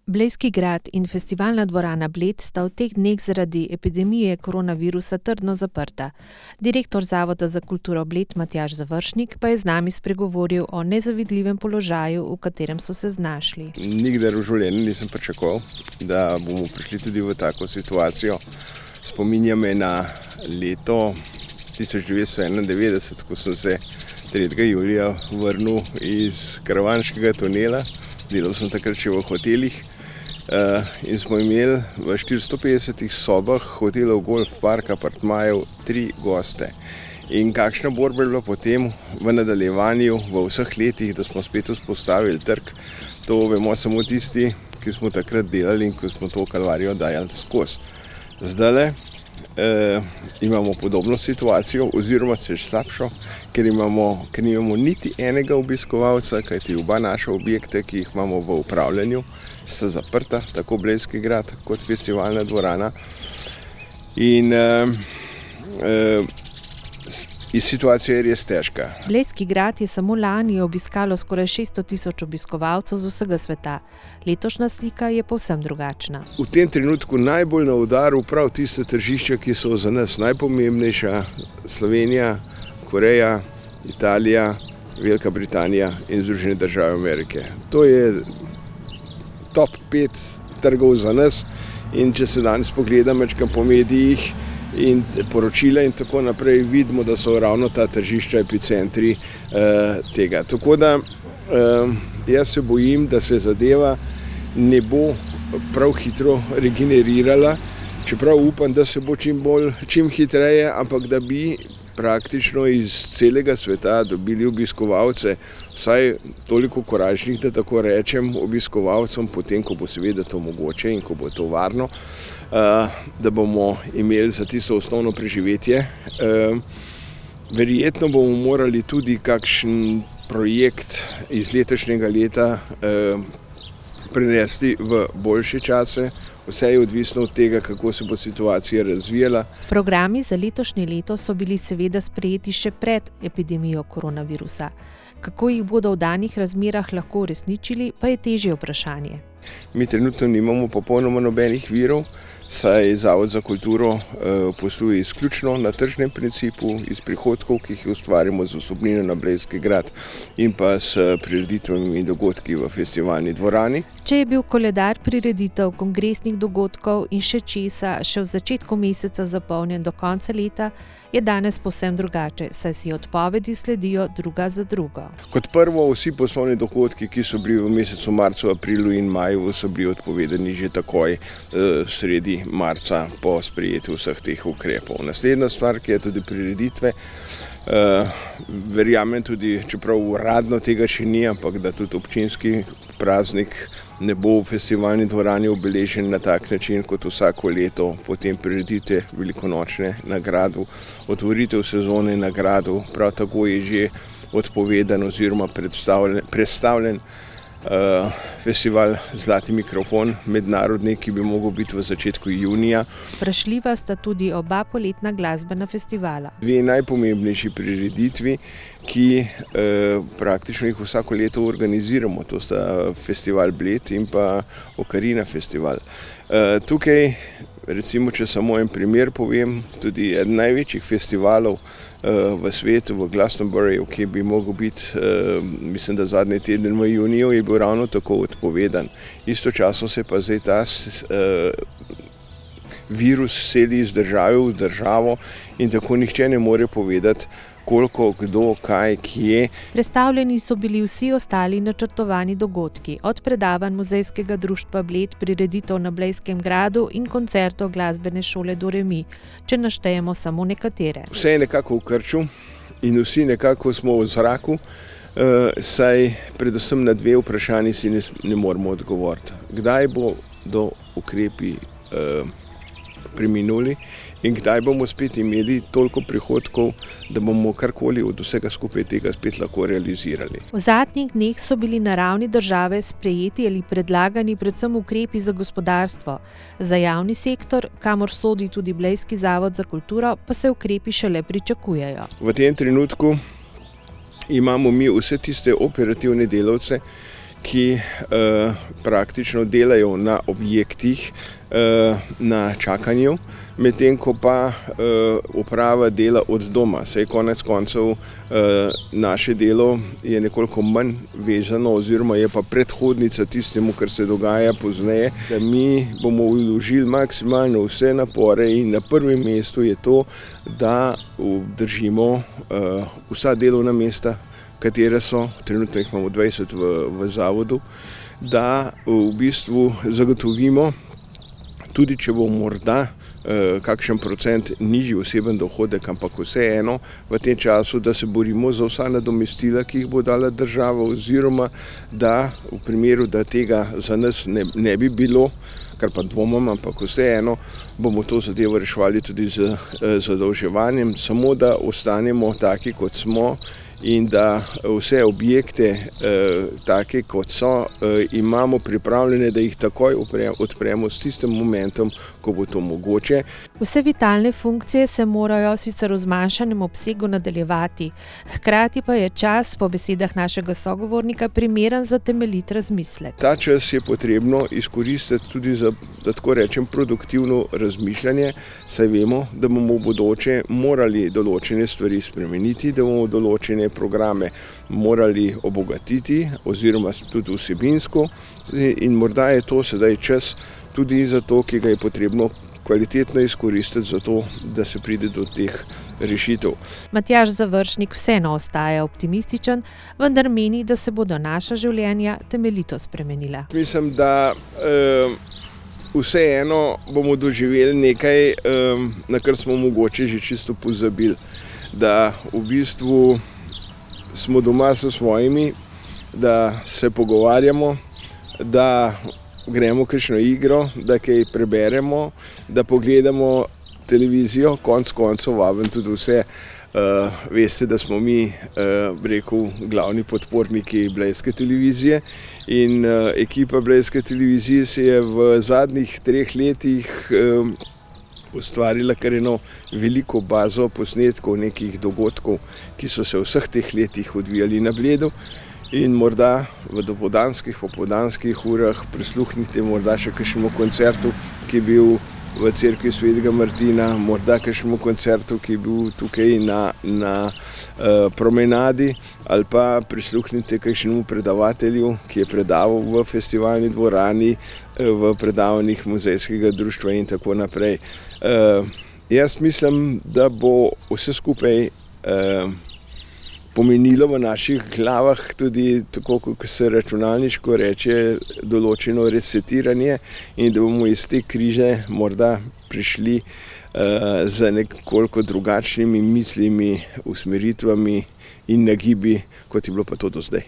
Blejski grad in festivalna dvorana Bled sta v teh dneh zaradi epidemije koronavirusa trdno zaprta. Direktor Zavoda za kulturo Bled Matjaž Završnik pa je z nami spregovoril o nezavidljivem položaju, v katerem so se znašli. Nikdar v življenju nisem pričakoval, da bomo prišli tudi v tako situacijo. Spominja me na leto 1991, ko sem se 3. julija vrnil iz karavanškega tunela. Delal sem takrat še v hotelih in smo imeli v 450 sobah hotelov, golf park, apartmajev 3 goste. In kakšna borba je bila potem v nadaljevanju, v vseh letih, da smo spet vzpostavili trg, to vemo samo tisti, ki smo takrat delali in ko smo to kalvarijo dajali skozi. Zdajle imamo podobno situacijo, oziroma še slabšo, ker nimamo niti enega obiskovalca, kajti oba naša objekte, ki jih imamo v upravljanju, sta zaprta, tako Blejski grad kot festivalna dvorana. In situacija je res težka. Blejski grad je samo lani obiskalo skoraj 600 000 obiskovalcev z vsega sveta. Letošnja slika je povsem drugačna. V tem trenutku najbolj na udaru prav tiste tržišča, ki so za nas najpomembnejša: Slovenija, Koreja, Italija, Velika Britanija in Združene države Amerike. To je top 5 trgov za nas, in če se danes pogledam večkrat po medijih in poročila in tako naprej, vidimo, da so ravno ta tržišča epicentri tega. Tako da jaz se bojim, da se zadeva ne bo prav hitro regenerirala, čeprav upam, da se bo čim hitreje, ampak da bi praktično iz celega sveta dobili obiskovalce, vsaj toliko korajžnih, da tako rečem, obiskovalcem, potem, ko bo seveda to mogoče in ko bo to varno, da bomo imeli za tisto osnovno preživetje. Verjetno bomo morali tudi kakšen projekt iz letošnjega leta prenesti v boljše čase. Vse je odvisno od tega, kako se bo situacija razvijala. Programi za letošnje leto so bili seveda sprejeti še pred epidemijo koronavirusa. Kako jih bodo v danih razmerah lahko uresničili, pa je težje vprašanje. Mi trenutno nimamo popolnoma nobenih virov, saj Zavod za kulturo posluje izključno na tržnem principu iz prihodkov, ki jih ustvarjamo z vstopnino na Blejski grad in pa s prireditvami in dogodki v festivalni dvorani. Če je bil koledar prireditev, kongresnih dogodkov in še česa še v začetku meseca zapolnjen do konca leta, je danes povsem drugače, saj si odpovedi sledijo druga za drugo. Kot prvo, vsi poslovni dogodki, ki so bili v mesecu marcu, aprilu in maju, so bili odpovedani že takoj sredi marca po sprejetju vseh teh ukrepov. Naslednja stvar, ki je tudi prireditve, verjamem tudi, čeprav uradno tega še ni, ampak da tudi občinski praznik ne bo v festivalni dvorani obeležen na tak način kot vsako leto, potem prireditve velikonočne na gradu, otvoritev sezone na gradu, prav tako je že odpovedan oziroma predstavljen festival Zlati mikrofon, mednarodni, ki bi mogel biti v začetku junija. Vprašljiva sta tudi oba poletna glasbena festivala. Dve najpomembnejši prireditvi, ki praktično jih vsako leto organiziramo, to sta festival Bled in pa Okarina festival. Tukaj, recimo, če samo en primer povem, tudi eden največjih festivalov v svetu, v Glastonburyju, ki bi mogel biti, mislim, da zadnji teden v juniju, je bil ravno tako odpovedan. Istočasno se pa zdaj ta virus seli iz države v državo in tako nihče ne more povedati, koliko, kdo, kaj, kje. Prestavljeni so bili vsi ostali načrtovani dogodki, od predavanj Muzejskega društva Bled, prireditev na Blejskem gradu in koncertov glasbene šole Do Re Mi, če naštejemo samo nekatere. Vse je nekako v krču in vsi nekako smo v zraku, saj predvsem na dve vprašanji si ne moremo odgovoriti. Kdaj bodo ukrepi preminuli in kdaj bomo spet imeli toliko prihodkov, da bomo karkoli od vsega skupaj tega spet lahko realizirali. V zadnjih dneh so bili na ravni države sprejeti ali predlagani predvsem ukrepi za gospodarstvo. Za javni sektor, kamor sodi tudi Blejski zavod za kulturo, pa se ukrepi šele pričakujejo. V tem trenutku imamo mi vse tiste operativne delavce, ki praktično delajo na objektih na čakanju, medtem ko pa uprava dela od doma. Saj konec koncev naše delo je nekoliko manj vezano oziroma je pa predhodnica tistemu, kar se dogaja pozneje, da mi bomo vložili maksimalno vse napore in na prvem mestu je to, da obdržimo vsa delovna mesta, katere so, trenutno jih imamo 20 v zavodu, da v bistvu zagotovimo, tudi če bo morda kakšen procent nižji oseben dohodek, ampak vseeno v tem času, da se borimo za vsa nadomestila, ki jih bo dala država, oziroma da v primeru, da tega za nas ne bi bilo, kar pa dvomim, ampak vseeno bomo to zadevo reševali tudi z zadolževanjem, samo da ostanemo taki, kot smo, in da vse objekte, take kot so, imamo pripravljene, da jih takoj odpremo s tistim momentom, ko bo to mogoče. Vse vitalne funkcije se morajo sicer v zmanjšanem obsegu nadaljevati, hkrati pa je čas, po besedah našega sogovornika, primeren za temeljit razmislek. Ta čas je potrebno izkoristiti tudi za, da tako rečem, produktivno razmišljanje, saj vemo, da bomo v bodoče morali določene stvari spremeniti, da bomo določene programe morali obogatiti oziroma tudi vsebinsko, in morda je to sedaj čas tudi za to, ki ga je potrebno kvalitetno izkoristiti za to, da se pride do teh rešitev. Matjaž Završnik vseeno ostaja optimističen, vendar meni, da se bodo naša življenja temeljito spremenila. Mislim, da vseeno bomo doživeli nekaj, na kar smo mogoče že čisto pozabili, da v bistvu smo doma s svojimi, da se pogovarjamo, da gremo kakšno igro, da kaj preberemo, da pogledamo televizijo, konec koncev vabim tudi vse. Veste, da smo mi, glavni podporniki Blejske televizije, in ekipa Blejske televizije se je v zadnjih 3 letih ustvarila kar eno veliko bazo posnetkov nekih dogodkov, ki so se v vseh teh letih odvijali na Bledu, in morda v dopoldanskih, popoldanskih urah prisluhnite morda še kakšnemu koncertu, ki je bil v cerkvi Svetega Martina, morda kakšnemu koncertu, ki je bil tukaj na promenadi, ali pa prisluhnite kakšnemu predavatelju, ki je predaval v festivalni dvorani, v predavanjih muzejskega društva in tako naprej. Jaz mislim, da bo vse skupaj pomenilo v naših glavah tudi, tako kot se računalniško reče, določeno resetiranje, in da bomo iz te krize morda prišli z nekoliko drugačnimi mislimi, usmeritvami in nagibi, kot je bilo pa to do zdaj.